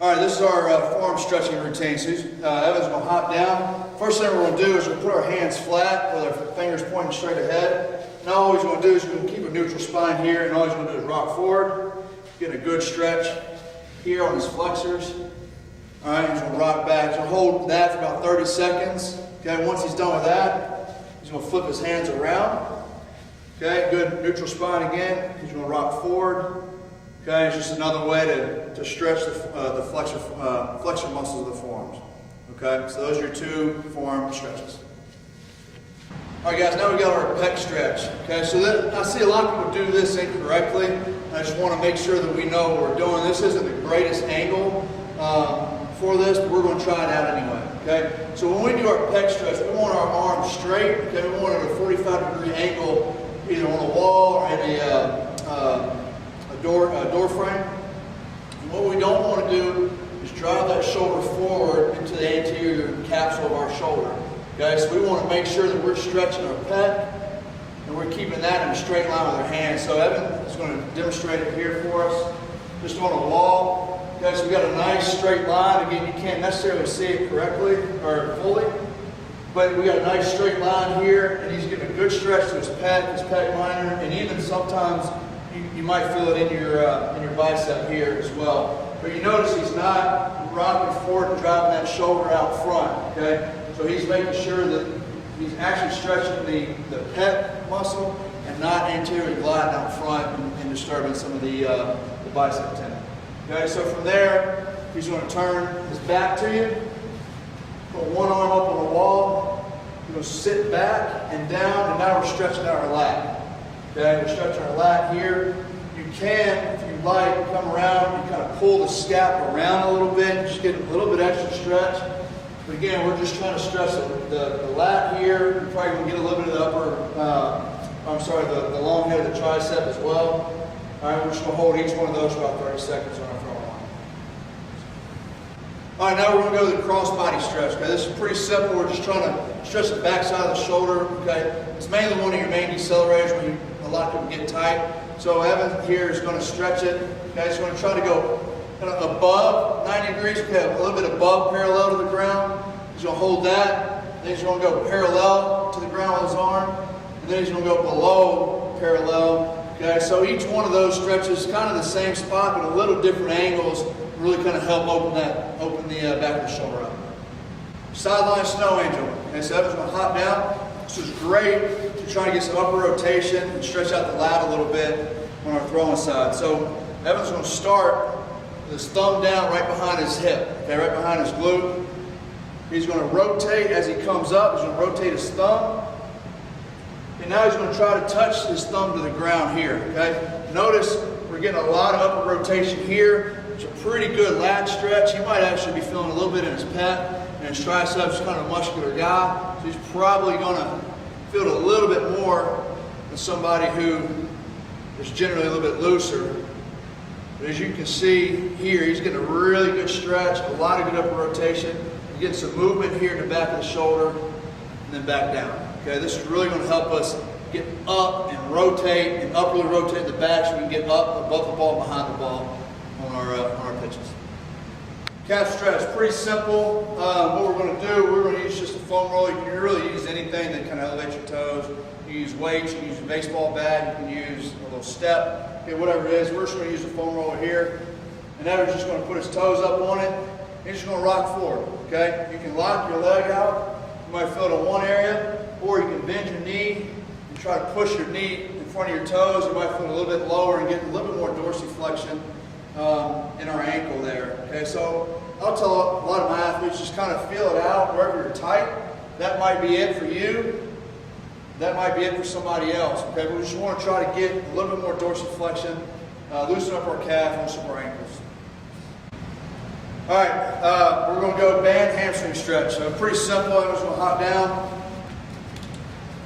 All right, this is our forearm stretching routine. So Evan's going to hop down. First thing we're going to do is we'll put our hands flat with our fingers pointing straight ahead. Now all he's going to do is we're going to keep a neutral spine here, and all he's going to do is rock forward, get a good stretch here on his flexors. All right, he's going to rock back. He's going to hold that for about 30 seconds. Okay, once he's done with that, he's going to flip his hands around. Okay, good neutral spine again. He's going to rock forward. Okay, it's just another way to stretch the flexor muscles of the forearms. Okay, so those are your two forearm stretches. All right, guys, now we got our pec stretch. Okay, so I see a lot of people do this incorrectly. I just want to make sure that we know what we're doing. This isn't the greatest angle for this, but we're going to try it out anyway. Okay, so when we do our pec stretch, we want our arms straight. Okay, we want it at a 45-degree angle, either on a wall or in a door frame. And what we don't want to do is drive that shoulder forward into the anterior capsule of our shoulder. Okay, so we want to make sure that we're stretching our pec and we're keeping that in a straight line with our hands. So Evan is going to demonstrate it here for us, just on a wall. Okay, so we got a nice straight line. Again, you can't necessarily see it correctly or fully, but we got a nice straight line here, and he's getting a good stretch to his pec minor, and even sometimes you might feel it in your bicep here as well. But you notice he's not rocking forward and driving that shoulder out front. Okay, so he's making sure that he's actually stretching the pec muscle and not anteriorly gliding out front and disturbing some of the bicep tendon. Okay, so from there, he's going to turn his back to you, put one arm up on the wall, you're going to sit back and down, and now we're stretching out our lat. Okay, we're stretching our lat here. You can, if you like, come around and kind of pull the scap around a little bit, just get a little bit extra stretch. But again, we're just trying to stretch the lat here. You're probably going to get a little bit of the long head of the tricep as well. All right, we're just going to hold each one of those for about 30 seconds on our front line. All right, now we're going to go to the cross body stretch. Okay, this is pretty simple. We're just trying to stretch the back side of the shoulder. Okay, it's mainly one of your main decelerators when a lot of people get tight. So Evan here is going to stretch it. Okay, he's going to try to go kind of above 90 degrees. Okay, a little bit above parallel to the ground. He's going to hold that. Then he's going to go parallel to the ground with his arm, and then he's going to go below parallel. Okay, so each one of those stretches kind of the same spot, but a little different angles, really kind of help open the back of the shoulder up. Sideline snow angel. Okay, so Evan's going to hop down. This is great to try to get some upper rotation and stretch out the lat a little bit on our throwing side. So Evan's going to start with his thumb down right behind his hip, okay, right behind his glute. He's going to rotate as he comes up. He's going to rotate his thumb. And now he's going to try to touch his thumb to the ground here, okay? Notice we're getting a lot of upper rotation here. It's a pretty good lat stretch. He might actually be feeling a little bit in his pec and his triceps, kind of a muscular guy. So he's probably going to feel it a little bit more than somebody who is generally a little bit looser. But as you can see here, he's getting a really good stretch, a lot of good upper rotation. He's getting some movement here in the back of the shoulder and then back down. Okay, this is really going to help us get up and rotate and upwardly rotate the back so we can get up above the ball, behind the ball on our pitches. Calf stretch, pretty simple. What we're going to do, we're going to use just a foam roller. You can really use anything that kind of elevates your toes. You can use weights, you can use a baseball bat, you can use a little step, okay, whatever it is. We're just going to use a foam roller here. And now we're just going to put his toes up on it. And he's just going to rock forward, okay? You can lock your leg out. You might feel it in one area. Or you can bend your knee and try to push your knee in front of your toes. You might feel a little bit lower and get a little bit more dorsiflexion in our ankle there. Okay, so I'll tell a lot of my athletes, just kind of feel it out wherever you're tight. That might be it for you. That might be it for somebody else. Okay, but we just want to try to get a little bit more dorsiflexion, loosen up our calf, loosen up our ankles. All right, we're going to go band hamstring stretch. So pretty simple. I'm just going to hop down.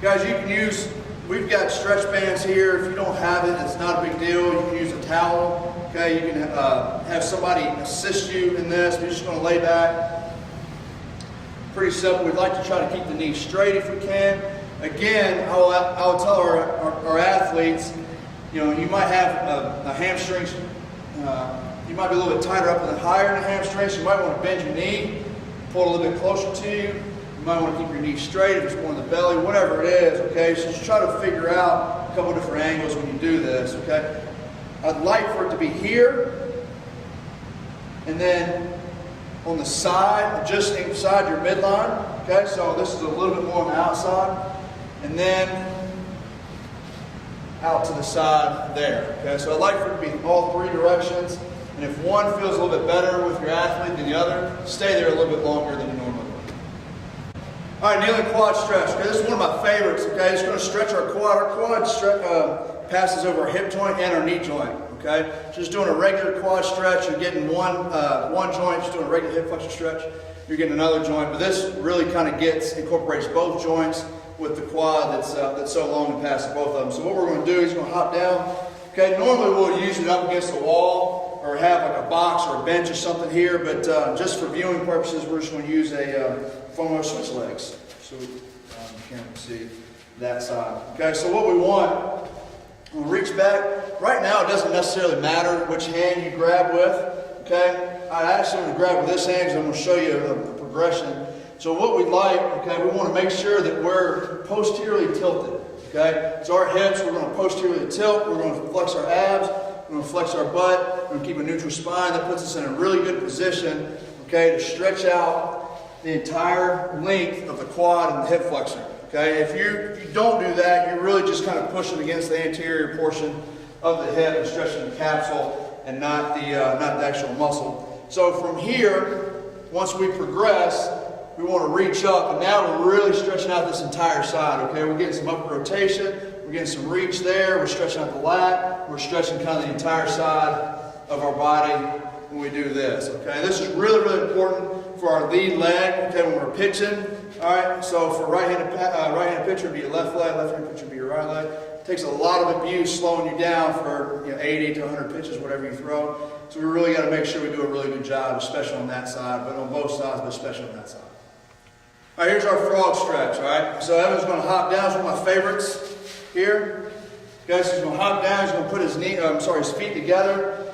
Guys, you can use, we've got stretch bands here. If you don't have it, it's not a big deal. You can use a towel. Okay, you can have somebody assist you in this. We're just going to lay back. Pretty simple. We'd like to try to keep the knee straight if we can. Again, I'll tell our athletes, you know, you might have a hamstring, you you might be a little bit tighter up and higher in the hamstring, so you might want to bend your knee, pull it a little bit closer to you. You might want to keep your knee straight if it's more in the belly, whatever it is, okay? So just try to figure out a couple different angles when you do this, okay? I'd like for it to be here, and then on the side, just inside your midline, okay? So this is a little bit more on the outside, and then out to the side there, okay? So I'd like for it to be all three directions, and if one feels a little bit better with your athlete than the other, stay there a little bit longer than you normally would. All right, kneeling quad stretch, okay? This is one of my favorites, okay? It's going to stretch our quad. Our quad passes over our hip joint and our knee joint, okay? Just doing a regular quad stretch, you're getting one joint, just doing a regular hip flexor stretch, you're getting another joint, but this really kind of incorporates both joints with the quad that's so long and passes both of them. So what we're going to do is going to hop down. Okay, normally we'll use it up against the wall or have like a box or a bench or something here, but just for viewing purposes, we're just going to use a foam roller switch legs. So you can't see that side. Okay, so what we want, we'll reach back. Right now it doesn't necessarily matter which hand you grab with. Okay, I actually want to grab with this hand because I'm going to show you the progression. So what we'd like, okay, we want to make sure that we're posteriorly tilted, okay? So our hips, we're going to posteriorly tilt, we're going to flex our abs, we're going to flex our butt, we're going to keep a neutral spine. That puts us in a really good position, okay, to stretch out the entire length of the quad and the hip flexor, okay? If you don't do that, you're really just kind of pushing against the anterior portion of the hip and stretching the capsule and not the actual muscle. So from here, once we progress, we want to reach up, and now we're really stretching out this entire side, okay? We're getting some upward rotation, we're getting some reach there, we're stretching out the lat, we're stretching kind of the entire side of our body when we do this, okay? This is really, really important for our lead leg, okay, when we're pitching, all right? So for right-handed pitcher, it'd be your left leg, left-handed pitcher would be your right leg. It takes a lot of abuse slowing you down for 80 to 100 pitches, whatever you throw. So we really got to make sure we do a really good job, especially on that side, but on both sides, but especially on that side. All right, here's our frog stretch, all right? So Evan's going to hop down. It's one of my favorites here. Okay, so he's going to hop down. He's going to put his feet together.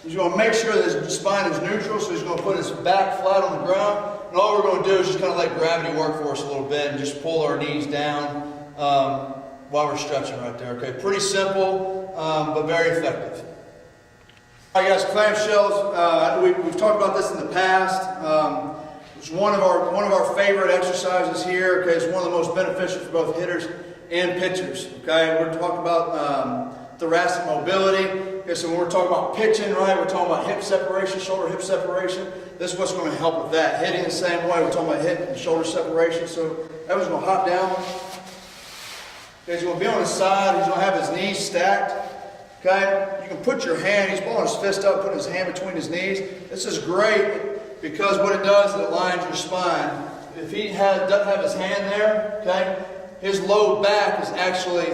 He's going to make sure that his spine is neutral, so he's going to put his back flat on the ground. And all we're going to do is just kind of let gravity work for us a little bit and just pull our knees down while we're stretching right there, okay? Pretty simple, but very effective. All right, guys, clamshells. We've talked about this in the past. It's one of our favorite exercises here. Okay, it's one of the most beneficial for both hitters and pitchers. Okay, we're talking about thoracic mobility. Okay, so when we're talking about pitching, right, we're talking about hip separation, shoulder hip separation. This is what's going to help with that. Hitting the same way, we're talking about hip and shoulder separation. So Evan's going to hop down. Okay, he's going to be on his side. He's going to have his knees stacked. Okay, you can put your hand. He's pulling his fist up, putting his hand between his knees. This is great. Because what it does is it aligns your spine. If he doesn't have his hand there, okay, his low back is actually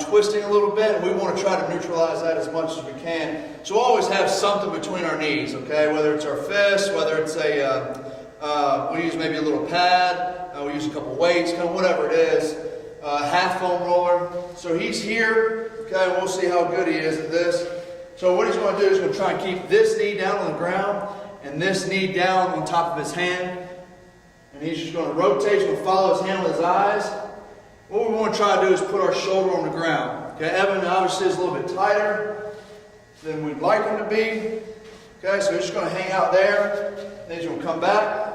twisting a little bit, and we want to try to neutralize that as much as we can. So we'll always have something between our knees, okay, whether it's our fist, whether it's we use maybe a little pad, we use a couple weights, kind of whatever it is, half foam roller. So he's here, okay, we'll see how good he is at this. So what he's going to do is he's going to try and keep this knee down on the ground, and this knee down on top of his hand. And he's just going to rotate. He's going to follow his hand with his eyes. What we want to try to do is put our shoulder on the ground. Okay, Evan obviously is a little bit tighter than we'd like him to be. Okay, so he's just going to hang out there. Then he's going to come back.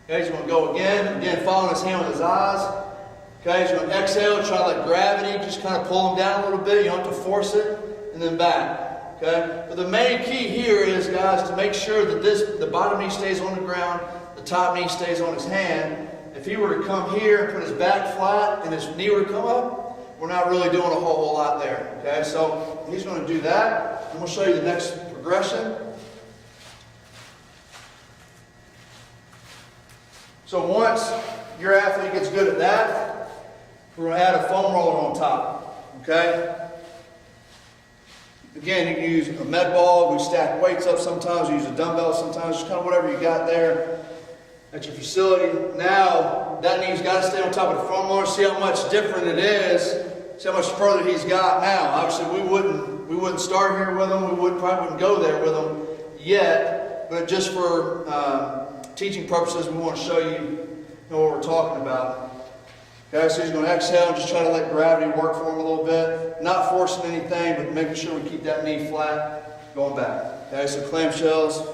Okay, he's going to go again, following his hand with his eyes. Okay, he's going to exhale, try to let gravity just kind of pull him down a little bit. You don't have to force it. And then back. Okay? But the main key here is, guys, to make sure that the bottom knee stays on the ground, the top knee stays on his hand. If he were to come here and put his back flat and his knee were to come up, we're not really doing a whole lot there. Okay? So he's going to do that. And we'll show you the next progression. So once your athlete gets good at that, we're going to add a foam roller on top. Okay? Again, you can use a med ball. We stack weights up sometimes. We use a dumbbell sometimes. Just kind of whatever you got there at your facility. Now, that knee's got to stay on top of the foam roller. See how much different it is. See how much further he's got now. Obviously, we wouldn't We wouldn't start here with them. We probably wouldn't go there with them yet. But just for teaching purposes, we want to show you what we're talking about. Okay, so he's going to exhale and just try to let gravity work for him a little bit. Not forcing anything, but making sure we keep that knee flat, going back. Okay, so clamshells.